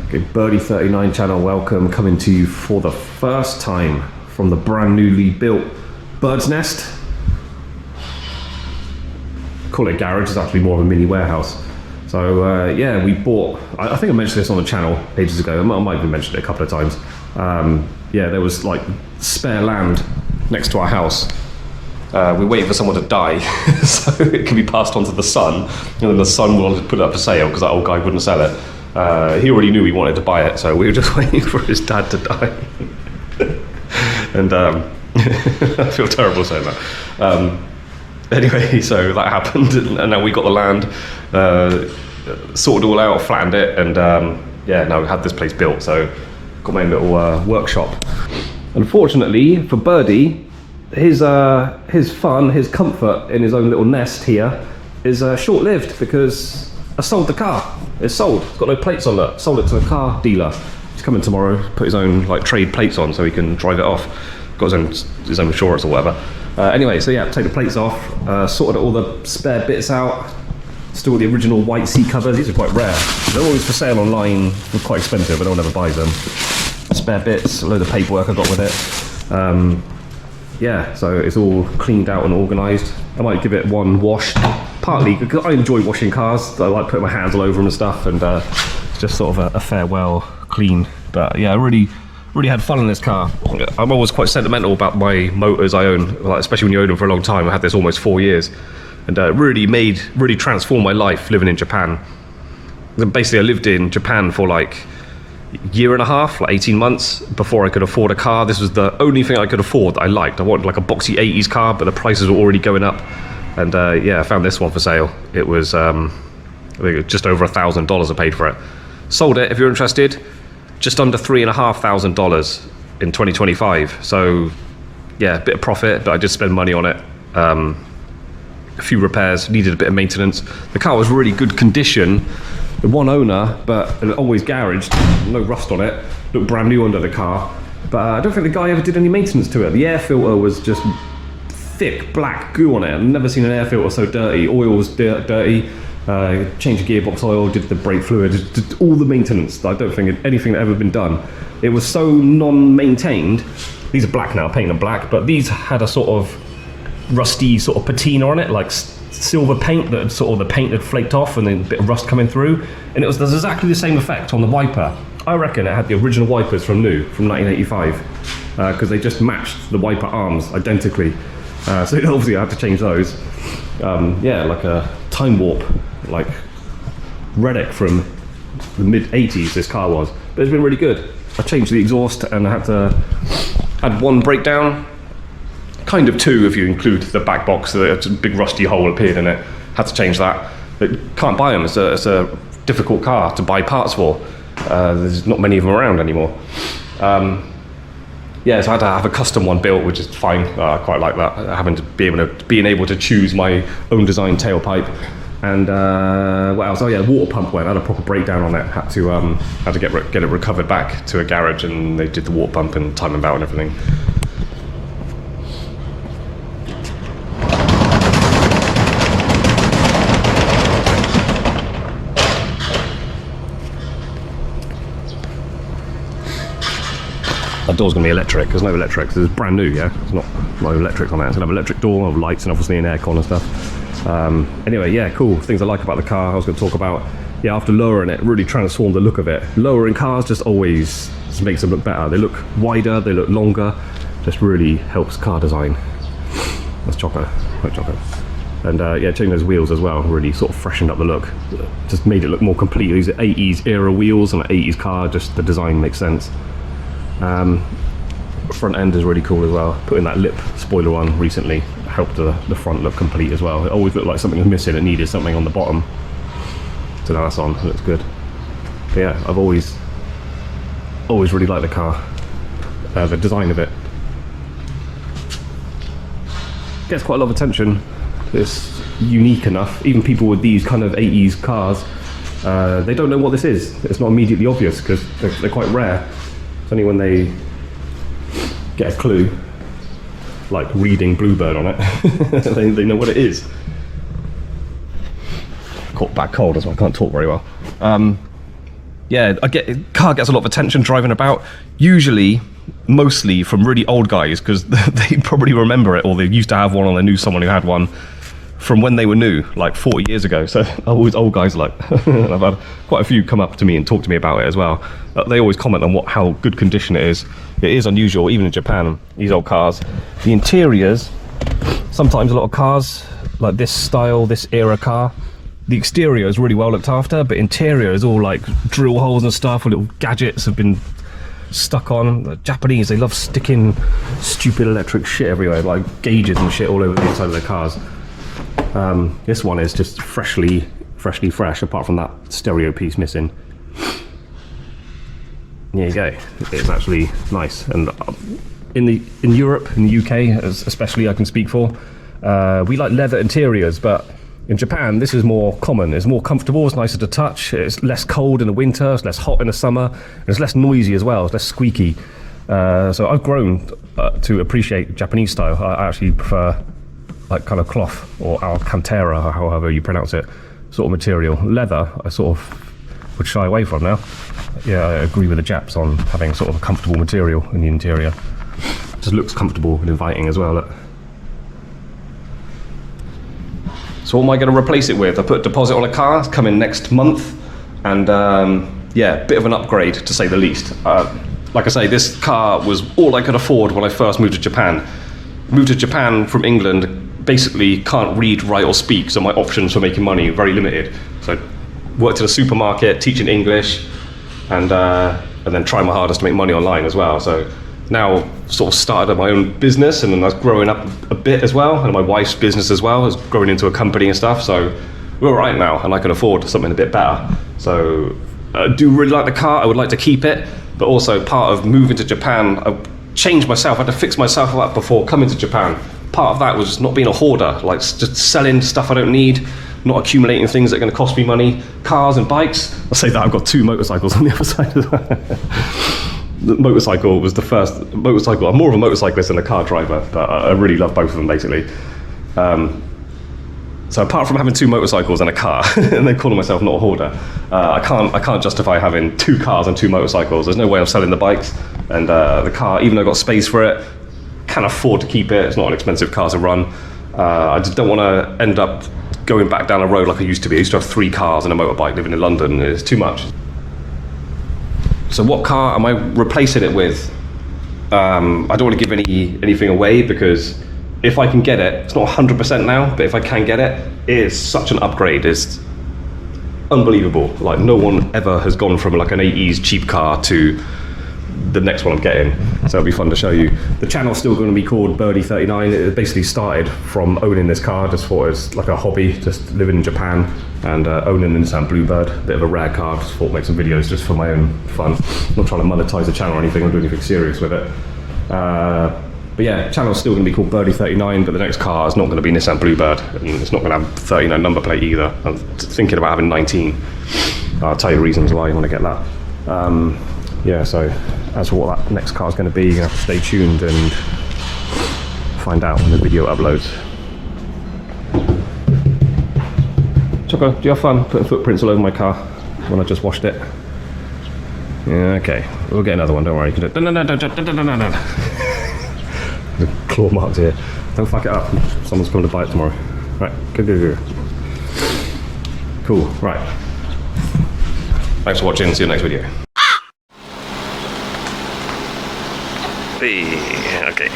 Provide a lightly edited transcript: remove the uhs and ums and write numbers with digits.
Okay, Birdie39 channel, welcome. Coming to you for the first time from the brand newly built Bird's Nest. Call it a garage, it's actually more of a mini warehouse. So yeah, we bought, I think I mentioned this on the channel ages ago, I might have mentioned it a couple of times. Yeah, there was like spare land next to our house. We're waiting for someone to die so it can be passed on to the son, and then the son will put it up for sale because that old guy wouldn't sell it. He already knew he wanted to buy it, so we were just waiting for his dad to die. And I feel terrible saying that. Anyway, so that happened, and now we got the land, sorted it all out, flattened it, and yeah, now we had this place built, so got my own little workshop. Unfortunately for Birdie, his fun, his comfort in his own little nest here is short-lived because I sold the car. It's sold. It's got no plates on it. Sold it to a car dealer. He's coming tomorrow. Put his own like trade plates on so he can drive it off. Got his own insurance or whatever. Anyway, so yeah, take the plates off. Sorted all the spare bits out. Still the original white seat covers. These are quite rare. They're always for sale online. They're quite expensive, but no one ever buys them. Spare bits. A load of paperwork I got with it. Yeah, so it's all cleaned out and organised. I might give it one wash, partly because I enjoy washing cars. I like putting my hands all over them and stuff, and it's just sort of a farewell clean. But yeah, I really had fun in this car. I'm always quite sentimental about my motors I own, like, especially when you own them for a long time. I had this almost 4 years, and really transformed my life living in Japan. Basically, I lived in Japan for like year and a half, like 18 months before I could afford a car. This was the only thing I could afford that I liked. I wanted like a boxy 80s car, but the prices were already going up. And yeah, I found this one for sale. It was I think it was just over $1,000 I paid for it. Sold it, if you're interested, just under $3,500 in 2025. So yeah, a bit of profit, but I did spend money on it. A few repairs, needed a bit of maintenance. The car was really good condition. The one owner, but always garaged, no rust on it, looked brand new under the car. But I don't think the guy ever did any maintenance to it. The air filter was just thick black goo on it. I've never seen an air filter so dirty. Oil was dirty, changed the gearbox oil, did the brake fluid, did all the maintenance. I don't think anything that ever been done. It was so non-maintained. These are black now, painted them black, but these had a sort of rusty sort of patina on it, like silver paint that sort of the paint had flaked off and then a bit of rust coming through, and there's exactly the same effect on the wiper. I reckon it had the original wipers from 1985 because they just matched the wiper arms identically, so obviously I had to change those. Yeah, like a time warp, like relic from the mid 80s this car was, but it's been really good. I changed the exhaust and I had one breakdown, kind of two if you include the back box. A big rusty hole appeared in it, had to change that. But can't buy them, it's a difficult car to buy parts for. There's not many of them around anymore. Yeah, so I had to have a custom one built, which is fine. I quite like that, having to being able to choose my own design tailpipe. And what else? Oh yeah, water pump went. I had a proper breakdown on it. Had to get it recovered back to a garage, and they did the water pump and time and belt and everything. That door's going to be electric. There's no electric. It's brand new, yeah? There's no electric on it. It's going to have an electric door, lights, and obviously an aircon and stuff. Anyway, yeah, cool. Things I like about the car, I was going to talk about. Yeah, after lowering it, really transformed the look of it. Lowering cars just makes them look better. They look wider, they look longer. Just really helps car design. That's chocolate. White chocolate. And yeah, changing those wheels as well really sort of freshened up the look. Just made it look more complete. These are 80s era wheels on an 80s car. Just the design makes sense. Front end is really cool as well. Putting that lip spoiler on recently helped the front look complete as well. It always looked like something was missing. It needed something on the bottom. So now that's on. It looks good. But yeah, I've always really liked the car. The design of it gets quite a lot of attention. It's unique enough. Even people with these kind of 80s cars, they don't know what this is. It's not immediately obvious because they're quite rare. It's only when they get a clue, like reading Bluebird on it, they know what it is. Caught back cold, that's why I can't talk very well. yeah, car gets a lot of attention driving about, usually mostly from really old guys, because they probably remember it, or they used to have one, or they knew someone who had one from when they were new, like 40 years ago. So always old guys like. I've had quite a few come up to me and talk to me about it as well. They always comment on how good condition it is. It is unusual, even in Japan, these old cars. The interiors, sometimes a lot of cars like this style, this era car, the exterior is really well looked after, but interior is all like drill holes and stuff, or little gadgets have been stuck on. The Japanese, they love sticking stupid electric shit everywhere, like gauges and shit all over the inside of their cars. This one is just freshly fresh, apart from that stereo piece missing. There you go. It's actually nice. And in Europe, in the UK especially, I can speak for, we like leather interiors, but in Japan, this is more common. It's more comfortable, it's nicer to touch, it's less cold in the winter, it's less hot in the summer, and it's less noisy as well, it's less squeaky. So I've grown to appreciate Japanese style. I actually prefer like kind of cloth, or alcantara, or however you pronounce it, sort of material. Leather, I sort of would shy away from now. Yeah, I agree with the Japs on having sort of a comfortable material in the interior. It just looks comfortable and inviting as well. Look. So what am I going to replace it with? I put a deposit on a car, it's coming next month, and yeah, bit of an upgrade to say the least. Like I say, this car was all I could afford when I first moved to Japan. Moved to Japan from England, basically can't read, write or speak, so my options for making money are very limited. So worked at a supermarket, teaching English, and then trying my hardest to make money online as well. So now sort of started my own business, and then I was growing up a bit as well, and my wife's business as well is growing into a company and stuff. So we're all right now, and I can afford something a bit better. So I do really like the car. I would like to keep it, but also part of moving to Japan, I changed myself. I had to fix myself up before coming to Japan. Part of that was not being a hoarder, like just selling stuff I don't need, not accumulating things that are going to cost me money, cars and bikes. I'll say that I've got 2 motorcycles on the other side as well. The motorcycle was the first motorcycle. I'm more of a motorcyclist than a car driver, but I really love both of them basically. So apart from having 2 motorcycles and a car, and then calling myself not a hoarder, I can't justify having 2 cars and 2 motorcycles. There's no way of selling the bikes, and the car, even though I've got space for it, can afford to keep it. It's not an expensive car to run. I just don't want to end up going back down a road like I used to be. I used to have 3 cars and a motorbike living in London. It's too much. So what car am I replacing it with? I don't want to give anything away, because if I can get it, it's not 100% now, but if I can get it, it is such an upgrade. It's unbelievable. Like, no one ever has gone from like an 80s cheap car to the next one I'm getting. So it'll be fun to show you. The channel's still going to be called Birdie39. It basically started from owning this car. Just thought it was like a hobby, just living in Japan and owning a Nissan Bluebird, a bit of a rare car. Just thought I'd make some videos just for my own fun. I'm not trying to monetize the channel or anything. I'm doing anything serious with it. But yeah, channel's still going to be called Birdie39, but the next car is not going to be Nissan Bluebird, and it's not going to have 39 number plate either. I'm thinking about having 19. I'll tell you reasons why you want to get that. Yeah, so as for what that next car is going to be, you're going to have to stay tuned and find out when the video uploads. Choco, do you have fun putting footprints all over my car when I just washed it? Yeah, okay, we'll get another one, don't worry. You can do no. The claw marks here. Don't fuck it up. Someone's coming to buy it tomorrow. Right, go. Cool, right. Thanks for watching, see you in the next video. Okay.